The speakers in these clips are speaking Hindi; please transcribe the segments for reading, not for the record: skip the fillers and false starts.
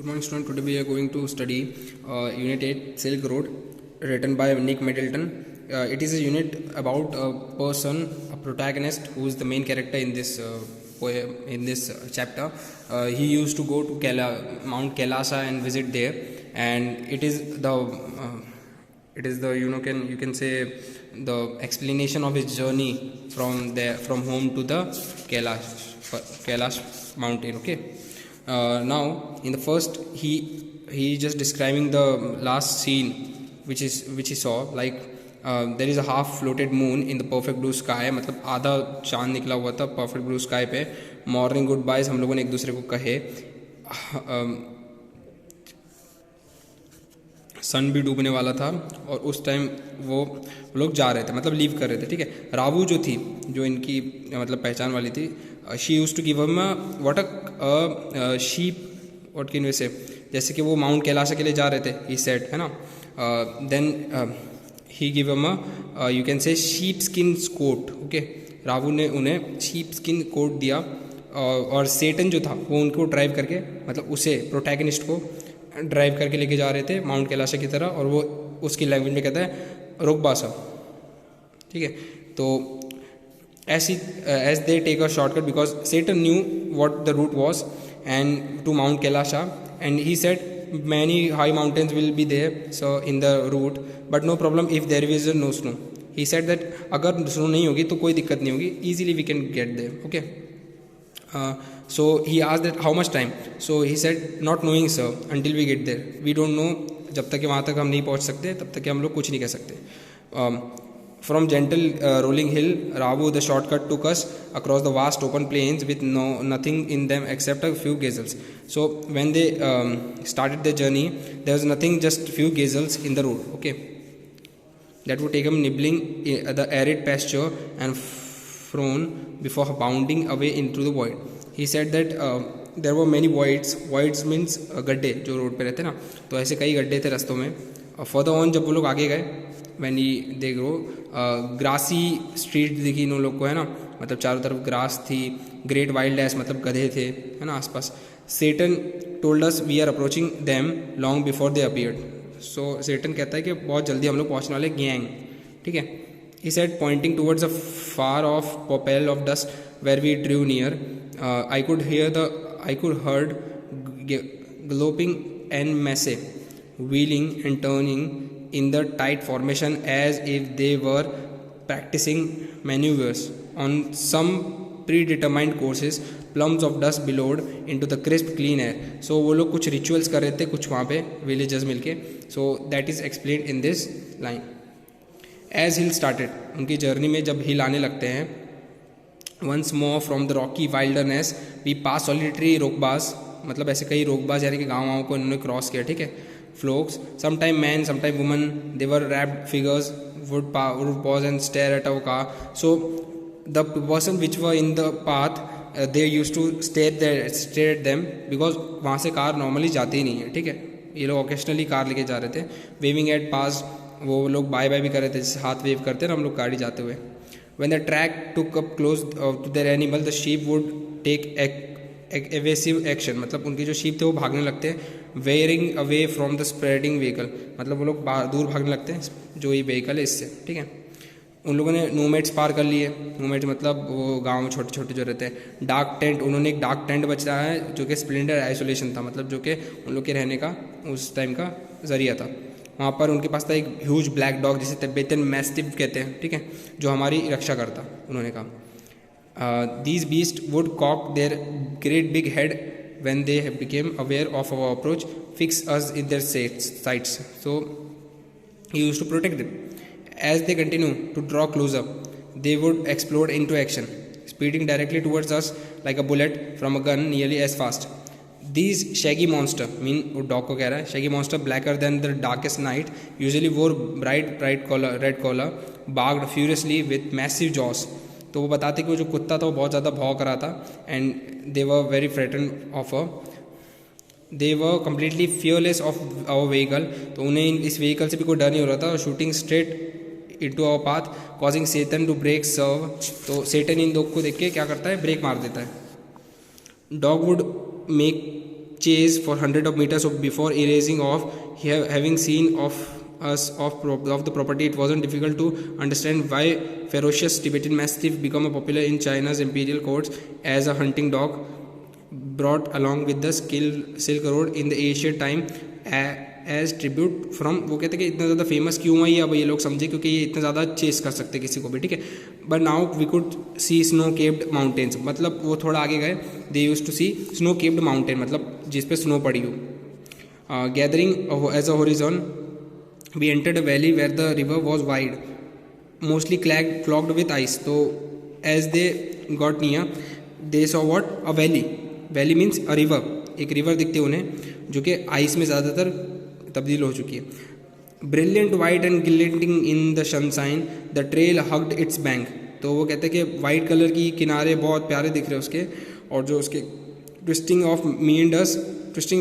Good morning, student. Today we are going to study Unit 8 Silk Road, written by Nick Middleton. It is a unit about a person, a protagonist, who is the main character in this poem, in this chapter. He used to go to Mount Kailasa and visit there, and it is the you can say the explanation of his journey from home to the Kailash mountain. Okay. Now in the first he just describing the last scene which he saw, like there is a half floated moon in the perfect blue sky. मतलब आधा चांद निकला हुआ था perfect blue sky पे. मॉर्निंग गुड बाइज हम लोगों ने एक दूसरे को कहे. सन भी डूबने वाला था और उस टाइम वो लोग जा रहे थे, मतलब लीव कर रहे थे. ठीक है. रावू जो थी, जो इनकी मतलब पहचान वाली थी, she use to give him what a sheep, what can we say, जैसे कि वो माउंट कैलाश के लिए जा रहे थे, ही सेड, है ना. Then he give him you can say sheep skin coat. Okay. रावू ने उन्हें शीप स्किन कोट दिया और सेटन जो था वो उनको ड्राइव करके, मतलब उसे प्रोटैगनिस्ट को ड्राइव करके लेके जा रहे थे माउंट कैलाश की तरह, और वो उसकी लैंग्वेज में कहता है रोकबासा. ठीक है. तो as they take a shortcut because Satan knew what the route was and to Mount Kailasha, and he said many high mountains will be there so in the route, but no problem if there is no snow. He said that अगर स्नो नहीं होगी तो कोई दिक्कत नहीं होगी, easily we can get there. Okay. So he asked that how much time. So he said not knowing sir until we get there. We don't know, जब तक कि वहाँ तक हम नहीं पहुँच सकते तब तक कि हम लोग कुछ नहीं कह सकते. From gentle rolling hill, Ravu, the shortcut took us across the vast open plains with nothing in them except a few gazelles. So when they started their journey, there was nothing, just few gazelles in the road. Okay, that would take them nibbling the arid pasture and frown before bounding away into the void. He said that there were many voids. Voids means गड्ढे जो रोड पे रहते ना, तो ऐसे कई गड्ढे थे रास्तों में. फर्दर ऑन जब वो लोग आगे गए, when they grow, grassy street दिखी इन लोग को, है ना, मतलब चारों तरफ ग्रास थी. ग्रेट वाइल्ड एस मतलब गधे थे, है ना, आसपास. Seton told us we are approaching them long before they appeared. So Seton कहता है कि बहुत जल्दी हम लोग पहुंचने वाले गैंग. ठीक है. He said pointing towards a far off pall of dust where we drew near. I could heard galloping and masses wheeling and turning in the tight formation as if they were practicing maneuvers on some predetermined courses. Plumes of dust billowed into the crisp clean air. So वो लोग कुछ rituals कर रहे थे कुछ वहाँ पे villages मिलके. So that is explained in this line. As hill started, उनकी जर्नी में जब हिल आने लगते हैं, once more from the rocky wilderness we pass solitary रोकबाज, मतलब ऐसे कई रोकबाज यानी कि गाँव को इन्होंने क्रॉस किया. ठीक है. Flocks, sometime men, sometime women, they were wrapped figures, would pause and stare at our car. So the person which were in the path, they used to stare at them because वहाँ से कार नॉर्मली जाती ही नहीं है. ठीक है. ये लोग ओकेशनली कार लेके जा रहे थे. वेविंग एट पास, वो लोग बाय बाय भी कर रहे थे, जैसे हाथ वेव करते हैं ना हम लोग गाड़ी जाते हुए. When the track took up close to their animal, the sheep would take evasive action, मतलब उनके जो शीप थे वो भागने लगते हैं. Wearing away from the spreading vehicle, मतलब वो लोग दूर भागने लगते हैं जो ये व्हीकल है इससे. ठीक है. उन लोगों ने नोमेट्स पार कर लिए. नोमेट्स मतलब वो गांव में छोटे छोटे जो रहते हैं. डार्क टेंट, उन्होंने एक डार्क टेंट बचाया है जो कि स्प्लेंडर आइसोलेशन था, मतलब जो कि उन लोग के रहने का उस टाइम का जरिया था. वहाँ पर उनके पास था एक ह्यूज ब्लैक डॉग जिसे तिब्बतन मैस्टिफ कहते हैं. ठीक है. जो हमारी रक्षा करता. उन्होंने कहा these beasts would cock their great big head when they became aware of our approach, fix us in their sights. So he used to protect them. As they continue to draw closer, they would explode into action, speeding directly towards us like a bullet from a gun, nearly as fast. These shaggy monster, mean वो dog को कह रहा है, shaggy monster blacker than the darkest night, usually wore bright red collar, barked furiously with massive jaws. तो वो बताते कि वो जो कुत्ता था वो बहुत ज़्यादा भौंक रहा था. And they were very frightened of a, they were completely fearless of our vehicle. तो उन्हें इस व्हीकल से भी कोई डर नहीं हो रहा था. Shooting straight into our path, causing Seton to brake swerve. तो सेटन इन लोग को देख के क्या करता है, ब्रेक मार देता है. Dog would make chase for hundreds of meters before erasing off. Having seen of the property, it wasn't difficult to understand why ferocious Tibetan Mastiff become popular in China's imperial courts as a hunting dog, brought along with the Silk Road in the ancient time as tribute from. वो कहते हैं कि इतना ज़्यादा फेमस क्यों हुआ ये अब ये लोग समझे क्योंकि ये इतना ज़्यादा चेस कर सकते किसी को भी, ठीक है. But now we could see snow capped mountains, मतलब वो थोड़ा आगे गए. They use to see snow capped mountain, मतलब जिस पे स्नो पड़ी हो. Gathering as a horizon we entered a valley where the river was wide, mostly clogged with ice. तो as they got near they saw what a valley. Valley means a river, एक रिवर दिखती है उन्हें जो कि आइस में ज़्यादातर तब्दील हो चुकी है. Brilliant white and glittering in the sunshine the trail hugged it's bank. तो वो कहते हैं कि वाइट कलर की किनारे बहुत प्यारे दिख रहे हैं उसके, और जो उसके twisting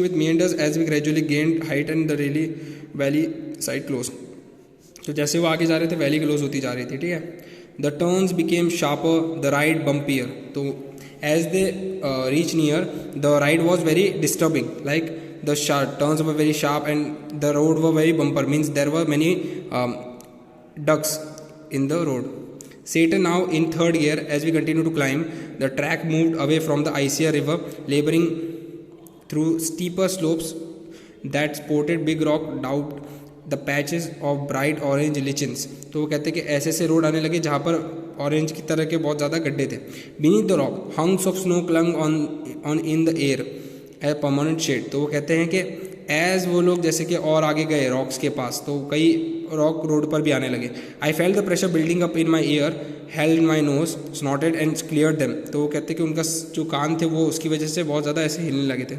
with meanders as we gradually gained height and the really valley side close. तो जैसे वो आगे जा रहे थे वैली क्लोज होती जा रही थी, ठीक है. The turns became sharper, the ride bumpier. तो as they reach near the ride was very disturbing, like the turns were very sharp and the road were very bumper, means there were many ducks in the road. Saturn now in third gear. As we continue to climb, the track moved away from the Isia river, laboring through steeper slopes that sported big rock down the patches of bright orange lichens. तो वो कहते हैं कि ऐसे ऐसे रोड आने लगे जहाँ पर ऑरेंज की तरह के बहुत ज़्यादा गड्ढे थे. Beneath the rock, hunks of snow clung on in the air a permanent shade. तो वो कहते हैं कि एज वो लोग जैसे कि और आगे गए रॉक्स के पास तो कई रॉक रोड पर भी आने लगे. I felt the pressure building up in my year, held my nose, स्नॉटेड and clear them. तो वो कहते हैं कि उनका जो कान थे वो उसकी वजह से बहुत ज़्यादा ऐसे हिलने लगे थे,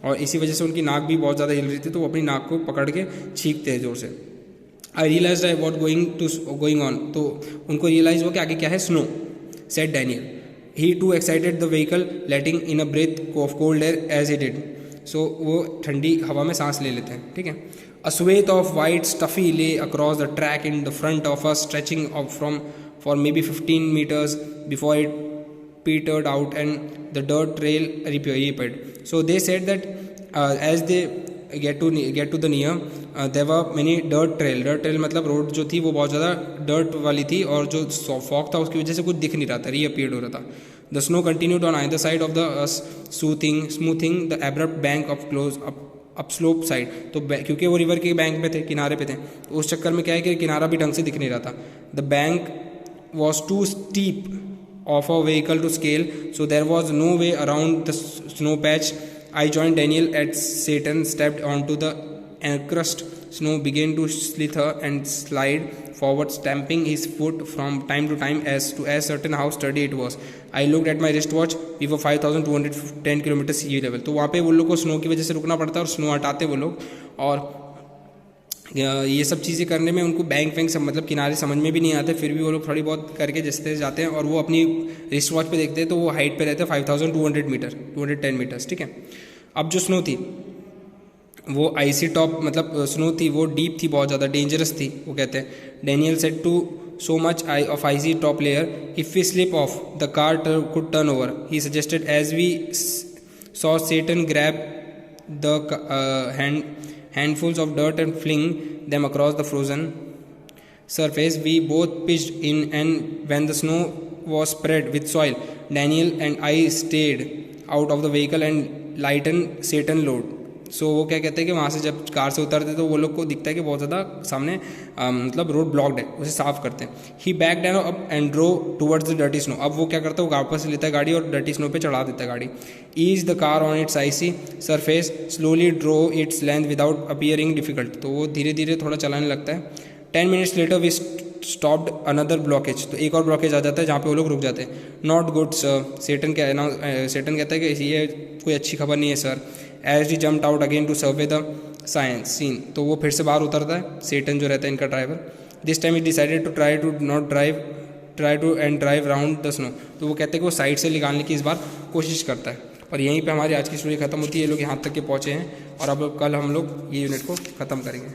और इसी वजह से उनकी नाक भी बहुत ज़्यादा हिल रही थी, तो वो अपनी नाक को पकड़ के छींकते हैं ज़ोर से. I realise I what going on. तो उनको रियलाइज़ हुआ कि आगे क्या है, snow. Said Daniel. He too excited the vehicle, letting in a breath of cold air as he did. So वो ठंडी हवा में सांस ले लेते हैं, ठीक है. A swathe of white stuffy lay across the track in the front of us, stretching up for maybe 15 meters before it petered out and the dirt trail reappeared. So they said that as they get to the near there were many dirt trail मतलब रोड जो थी वो बहुत ज़्यादा डर्ट वाली थी, और जो फॉग था उसकी वजह से कुछ दिख नहीं रहा था, रीअपीयर्ड हो रहा था. The snow continued on either side of the smoothing the abrupt bank of close up slope side. तो क्योंकि वो रिवर के बैंक पे थे, किनारे पे थे, तो उस चक्कर में क्या है कि किनारा भी ढंग से दिख नहीं रहा था. The bank was too steep of a vehicle to scale, so there was no way around the snow patch. I joined Daniel as Satan stepped onto the encrusted snow, began to slither and slide forward, stamping his foot from time to time as certain how sturdy it was. I looked at my wristwatch. We were 5,210 kilometers sea level. तो वहाँ पे वो लोग को स्नो की वजह से रुकना पड़ता है और स्नो हटाते वो लोग, और ये सब चीज़ें करने में उनको बैंक सब मतलब किनारे समझ में भी नहीं आते, फिर भी वो लोग थोड़ी बहुत करके जैसे जाते हैं, और वो अपनी रिस्ट वॉच पे देखते हैं तो वो हाइट पे रहते हैं 5,200 मीटर 210 मीटर्स, ठीक है. अब जो स्नो थी वो आइसी टॉप मतलब स्नो थी वो डीप थी, बहुत ज़्यादा डेंजरस थी. वो कहते हैं Daniel said to so much of icy top layer, if we slip off the car could turn over, he suggested. As we saw Satan grab the handfuls of dirt and fling them across the frozen surface, we both pitched in, and when the snow was spread with soil, Daniel and I stayed out of the vehicle and lightened Satan load. सो वो क्या कहते हैं कि वहाँ से जब कार से उतरते तो वो लोग को दिखता है कि बहुत ज़्यादा सामने मतलब रोड ब्लॉक्ड है, उसे साफ करते हैं. He back down up and drove towards the dirty snow. अब वो क्या करता है, वो वापस लेता है गाड़ी और डर्टी स्नो पे चढ़ा देता है गाड़ी. Ease the car on its icy surface, slowly drew its length without appearing difficult. तो वो धीरे धीरे थोड़ा चलाने लगता है. 10 minutes later we stopped another blockage. तो एक और ब्लॉकेज आ जाता है जहाँ पे वो लोग रुक जाते हैं. नॉट गुड सर, सेटन कहता है कि ये कोई अच्छी खबर नहीं है sir. As he jumped out again to survey the scene. तो वो फिर से बाहर उतरता है, सेटन जो रहता है इनका driver. This time he decided to try to drive round the snow. तो वो कहते हैं कि वो साइड से निकालने की इस बार कोशिश करता है. और यहीं पे हमारी आज की स्टोरी खत्म होती है. ये लोग यहाँ तक के पहुँचे हैं और अब कल हम लोग ये यूनिट को ख़त्म करेंगे.